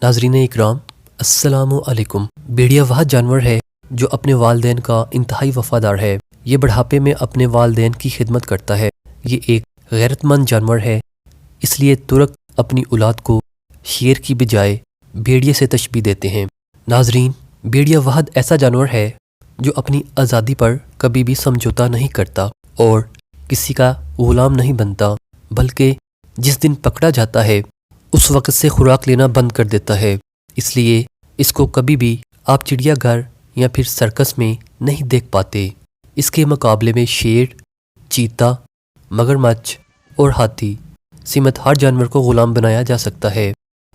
ناظرین اکرام، السلام علیکم۔ بھیڑیا وہ جانور ہے جو اپنے والدین کا انتہائی وفادار ہے۔ یہ بڑھاپے میں اپنے والدین کی خدمت کرتا ہے۔ یہ ایک غیرت مند جانور ہے، اس لیے ترک اپنی اولاد کو شیر کی بجائے بھیڑیے سے تشبیہ دیتے ہیں۔ ناظرین، بھیڑیا وہ ایسا جانور ہے جو اپنی آزادی پر کبھی بھی سمجھوتا نہیں کرتا اور کسی کا غلام نہیں بنتا، بلکہ جس دن پکڑا جاتا ہے اس وقت سے خوراک لینا بند کر دیتا ہے۔ اس لیے اس کو کبھی بھی آپ چڑیا گھر یا پھر سرکس میں نہیں دیکھ پاتے۔ اس کے مقابلے میں شیر، چیتا، مگرمچھ اور ہاتھی سمیت ہر جانور کو غلام بنایا جا سکتا ہے۔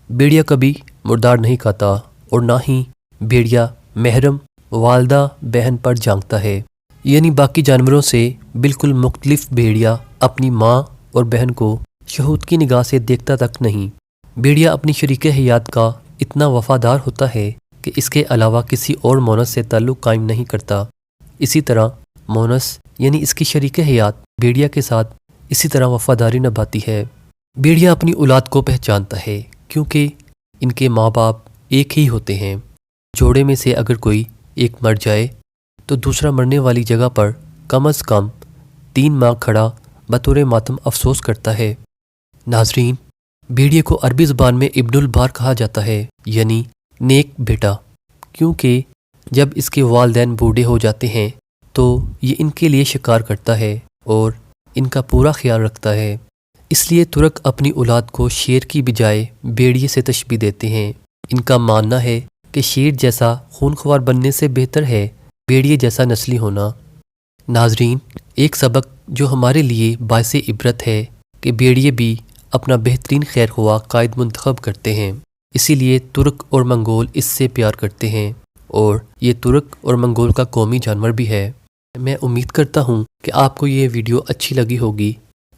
بھیڑیا کبھی مردار نہیں کھاتا اور نہ ہی بھیڑیا محرم والدہ بہن پر جھانکتا ہے، یعنی باقی جانوروں سے بالکل مختلف بھیڑیا اپنی ماں اور بہن کو شہود کی نگاہ سے دیکھتا تک نہیں۔ بھیڑیا اپنی شریک حیات کا اتنا وفادار ہوتا ہے کہ اس کے علاوہ کسی اور مونس سے تعلق قائم نہیں کرتا۔ اسی طرح مونس یعنی اس کی شریک حیات بھیڑیا کے ساتھ اسی طرح وفاداری نبھاتی ہے۔ بھیڑیا اپنی اولاد کو پہچانتا ہے کیونکہ ان کے ماں باپ ایک ہی ہوتے ہیں۔ جوڑے میں سے اگر کوئی ایک مر جائے تو دوسرا مرنے والی جگہ پر کم از کم 3 ماہ کھڑا بطور ماتم افسوس کرتا ہے۔ ناظرین، بھیڑیے کو عربی زبان میں ابن البار کہا جاتا ہے، یعنی نیک بیٹا، کیونکہ جب اس کے والدین بوڑھے ہو جاتے ہیں تو یہ ان کے لیے شکار کرتا ہے اور ان کا پورا خیال رکھتا ہے۔ اس لیے ترک اپنی اولاد کو شیر کی بجائے بھیڑیے سے تشبیہ دیتے ہیں۔ ان کا ماننا ہے کہ شیر جیسا خونخوار بننے سے بہتر ہے بھیڑیے جیسا نسلی ہونا۔ ناظرین، ایک سبق جو ہمارے لیے باعث عبرت ہے کہ بھیڑیے بھی اپنا بہترین خیر خواہ قائد منتخب کرتے ہیں، اسی لیے ترک اور منگول اس سے پیار کرتے ہیں اور یہ ترک اور منگول کا قومی جانور بھی ہے۔ میں امید کرتا ہوں کہ آپ کو یہ ویڈیو اچھی لگی ہوگی۔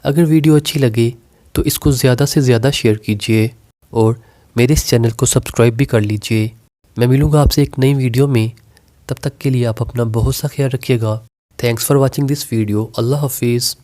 اگر ویڈیو اچھی لگے تو اس کو زیادہ سے زیادہ شیئر کیجیے اور میرے اس چینل کو سبسکرائب بھی کر لیجیے۔ میں ملوں گا آپ سے ایک نئی ویڈیو میں، تب تک کے لیے آپ اپنا بہت سا خیال رکھیے گا۔ Thanks for watching this video. اللہ حافظ۔